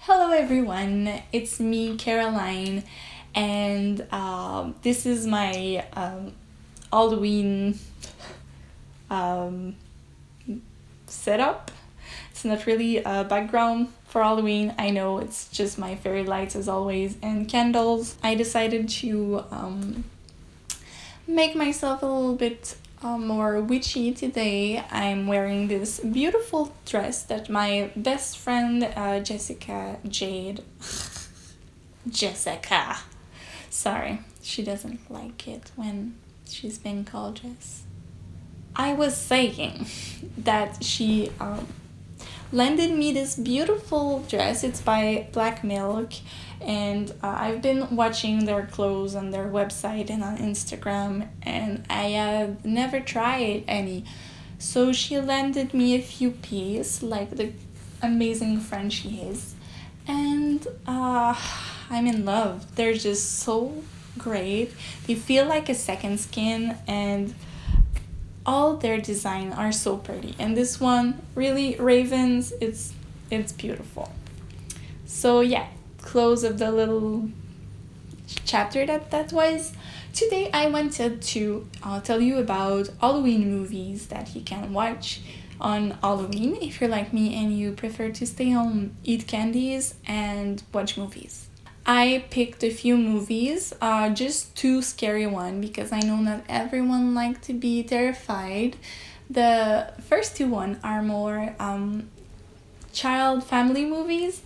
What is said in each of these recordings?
Hello everyone, it's me, Caroline, and this is my Halloween um, setup. It's not really a background for Halloween. I know it's just my fairy lights as always and candles. I decided to make myself a little bit more witchy today. I'm wearing this beautiful dress that my best friend Jessica. Sorry, she doesn't like it when she's being called Jess. I was saying that she lended me this beautiful dress. It's by Black Milk, and I've been watching their clothes on their website and on Instagram, and I have never tried any. So she lended me a few pieces, like the amazing friend she is, and I'm in love. They're just so great. They feel like a second skin, and all their design are so pretty. And this one, really, ravens, it's beautiful. So yeah, close of the little chapter that was. Today I wanted to tell you about Halloween movies that you can watch on Halloween if you're like me and you prefer to stay home, eat candies, and watch movies. I picked a few movies, just two scary ones because I know not everyone likes to be terrified. The first two one are more child family movies.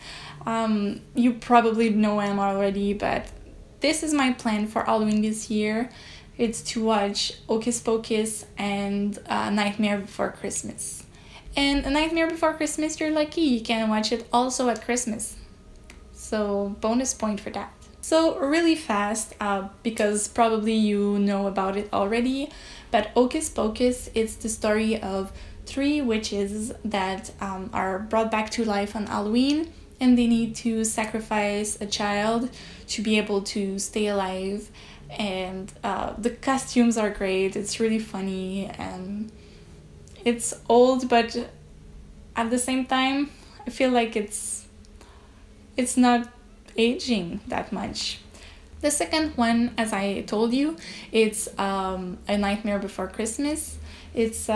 You probably know them already, but this is my plan for Halloween this year. It's to watch Hocus Pocus and Nightmare Before Christmas. And A Nightmare Before Christmas, you're lucky, you can watch it also at Christmas. So bonus point for that. So really fast, because probably you know about it already, but Hocus Pocus, it's the story of three witches that are brought back to life on Halloween, and they need to sacrifice a child to be able to stay alive. And the costumes are great. It's really funny, and it's old, but at the same time, I feel like it's not aging that much. The second one, as I told you, it's A Nightmare Before Christmas. It's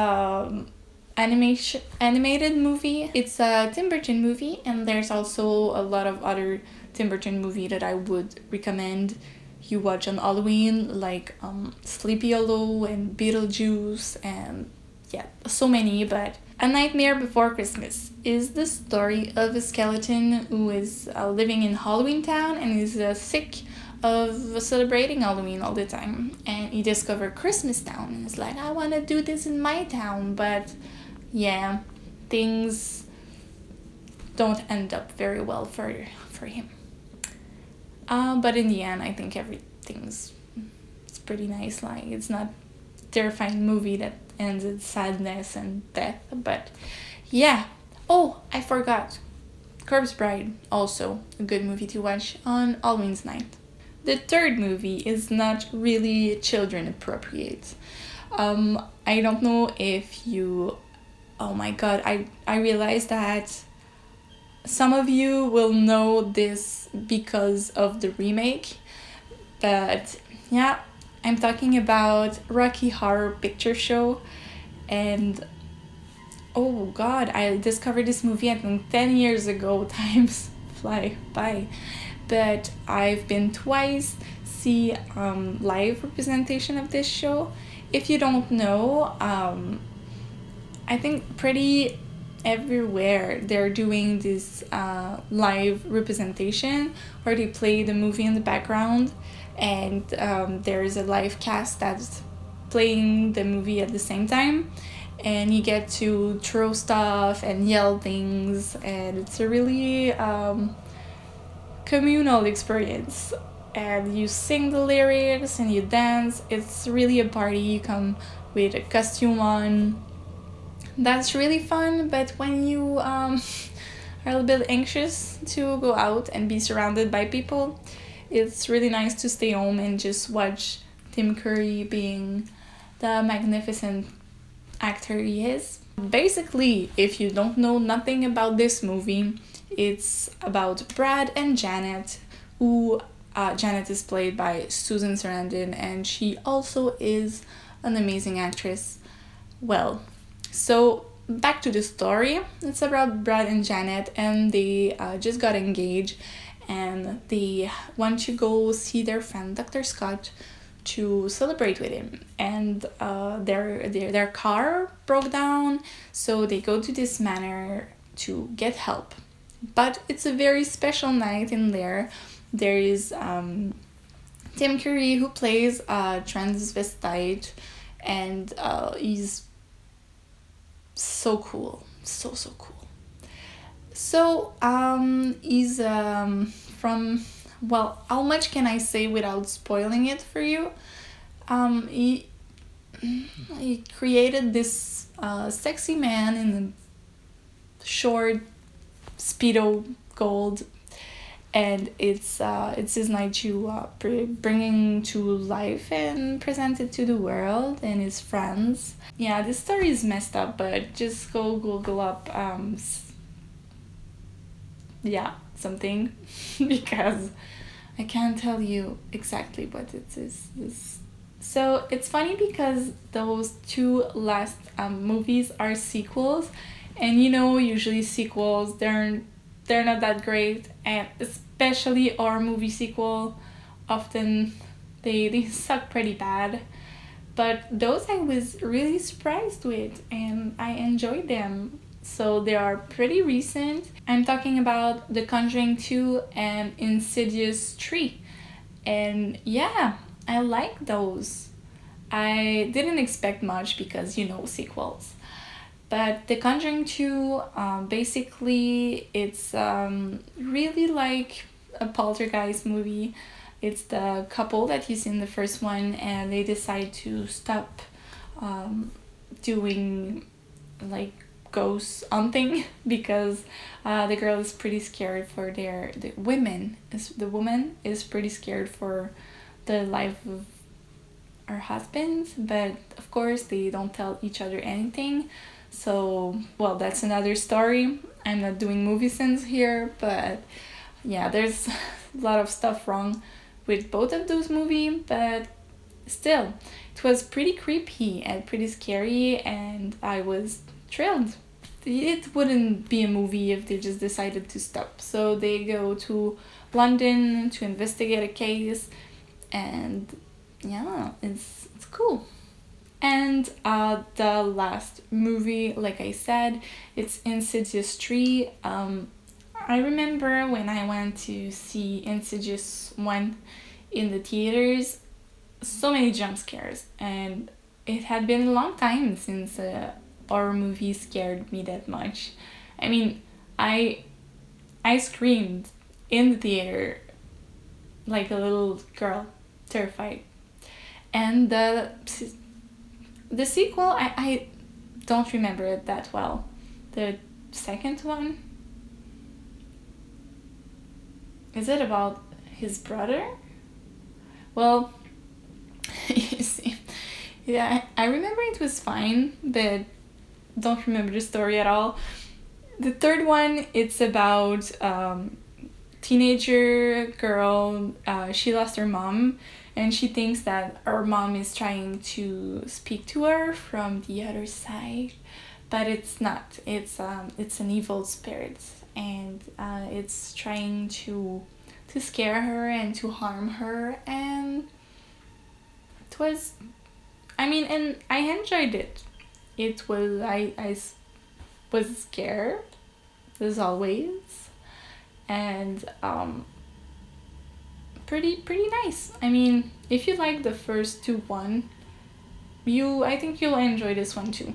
animated movie. It's a Tim Burton movie, and there's also a lot of other Tim Burton movie that I would recommend you watch on Halloween, like Sleepy Hollow and Beetlejuice, and yeah, so many. But A Nightmare Before Christmas is the story of a skeleton who is living in Halloween Town and is sick of celebrating Halloween all the time. And he discovered Christmas Town and is like, I want to do this in my town. But yeah, things don't end up very well for him. But in the end, I think everything's it's pretty nice. Like, it's not a terrifying movie that ends in sadness and death, but yeah. Oh, I forgot. Corpse Bride, also a good movie to watch on Halloween's night. The third movie is not really children appropriate. I don't know if you... Oh my god, I realized that some of you will know this because of the remake, but yeah, I'm talking about Rocky Horror Picture Show. And oh god, I discovered this movie I think 10 years ago. Times fly by. But I've been twice see live representation of this show. If you don't know, I think pretty everywhere they're doing this live representation where they play the movie in the background, and there's a live cast that's playing the movie at the same time, and you get to throw stuff and yell things, and it's a really communal experience. And you sing the lyrics and you dance. It's really a party. You come with a costume on. That's really fun, but when you are a little bit anxious to go out and be surrounded by people, it's really nice to stay home and just watch Tim Curry being the magnificent actor he is. Basically, if you don't know nothing about this movie, It's about Brad and Janet, who Janet is played by Susan Sarandon, and she also is an amazing actress. Well, so back to the story. It's about Brad and Janet, and they just got engaged, and they want to go see their friend Dr. Scott to celebrate with him. And their car broke down, so they go to this manor to get help. But it's a very special night in there. There is Tim Curry, who plays transvestite, and he's so cool, so cool. So he's from, well, how much can I say without spoiling it for you? He created this sexy man in a short speedo gold, and it's his night to bringing to life and present it to the world and his friends. Yeah, this story is messed up, but just go Google up something because I can't tell you exactly what it is. So it's funny because those two last movies are sequels, and usually sequels, they're not that great, and especially horror movie sequel, often they suck pretty bad. But those I was really surprised with, and I enjoyed them. So they are pretty recent. I'm talking about The Conjuring II and Insidious Tree. And yeah, I like those. I didn't expect much because, sequels. But The Conjuring 2, basically, it's really like a poltergeist movie. It's the couple that you see in the first one, and they decide to stop doing like ghost hunting because the girl is pretty scared for the woman is pretty scared for the life of her husband, but of course they don't tell each other anything. So, well, that's another story. I'm not doing movie sense here, but yeah, there's a lot of stuff wrong with both of those movies, but still, it was pretty creepy and pretty scary, and I was thrilled. It wouldn't be a movie if they just decided to stop. So they go to London to investigate a case, and yeah, it's cool. And the last movie, like I said, it's Insidious Tree. I remember when I went to see Insidious 1 in the theaters, so many jump scares, and it had been a long time since a horror movie scared me that much. I mean, I screamed in the theater like a little girl, terrified. And the sequel, I don't remember it that well. The second one, is it about his brother? Well, you see, yeah, I remember it was fine, but don't remember the story at all. The third one, it's about teenager girl. She lost her mom, and she thinks that her mom is trying to speak to her from the other side, but it's not. It's an evil spirit, and it's trying to scare her and to harm her, and it was, I mean, and I enjoyed it. It was, I was scared, as always, and pretty nice. I mean, if you like the first two one, I think you'll enjoy this one too.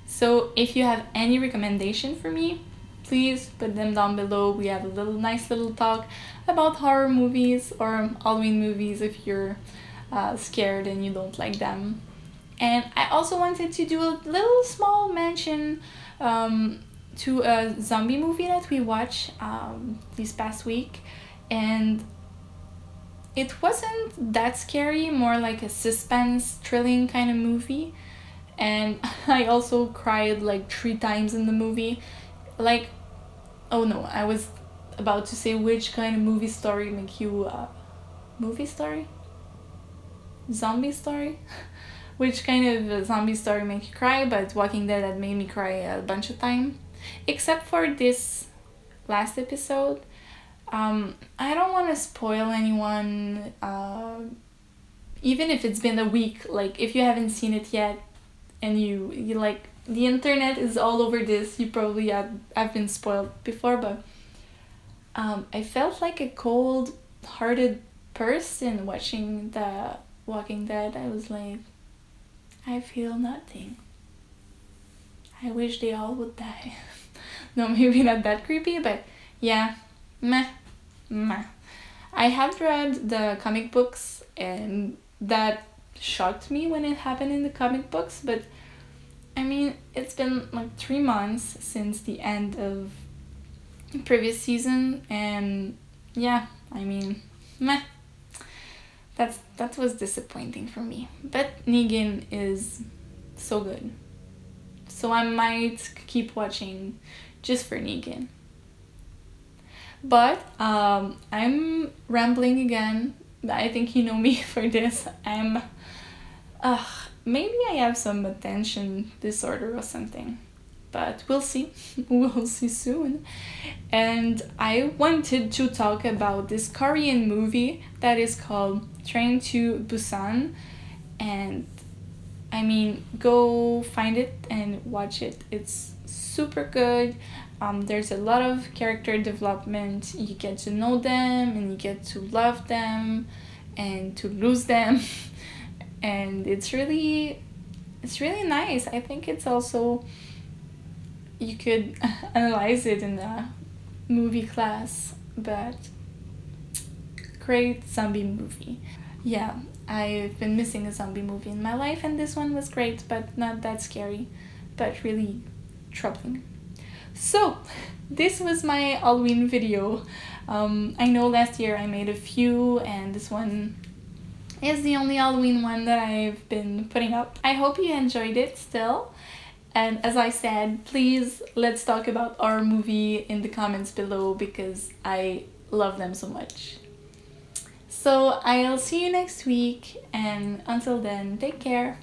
So if you have any recommendation for me, please put them down below. We have a nice little talk about horror movies or Halloween movies if you're scared and you don't like them. And I also wanted to do a little small mention to a zombie movie that we watched this past week, and it wasn't that scary, more like a suspense, thrilling kind of movie. And I also cried like 3 times in the movie. Like, oh no, I was about to say which kind of movie story make you movie story? Zombie story? Which kind of zombie story make you cry, but Walking Dead had made me cry a bunch of time. Except for this last episode. I don't want to spoil anyone, even if it's been a week, like if you haven't seen it yet and you like, the internet is all over this, you probably have been spoiled before, but I felt like a cold-hearted person watching the Walking Dead. I was like, I feel nothing. I wish they all would die. No, maybe not that creepy, but yeah, meh. I have read the comic books, and that shocked me when it happened in the comic books, but I mean, it's been like 3 months since the end of the previous season, and yeah, I mean, meh. That was disappointing for me. But Negan is so good. So I might keep watching just for Negan. But I'm rambling again. I think you know me for this. Maybe I have some attention disorder or something. But we'll see. We'll see soon. And I wanted to talk about this Korean movie that is called Train to Busan. And I mean, go find it and watch it. It's super good. There's a lot of character development. You get to know them and you get to love them and to lose them. And it's really nice. I think it's also, you could analyze it in a movie class, but great zombie movie. Yeah, I've been missing a zombie movie in my life, and this one was great, but not that scary, but really troubling. So, this was my Halloween video. I know last year I made a few, and this one is the only Halloween one that I've been putting up. I hope you enjoyed it still. And as I said, please let's talk about our movie in the comments below because I love them so much. So I'll see you next week, and until then, take care.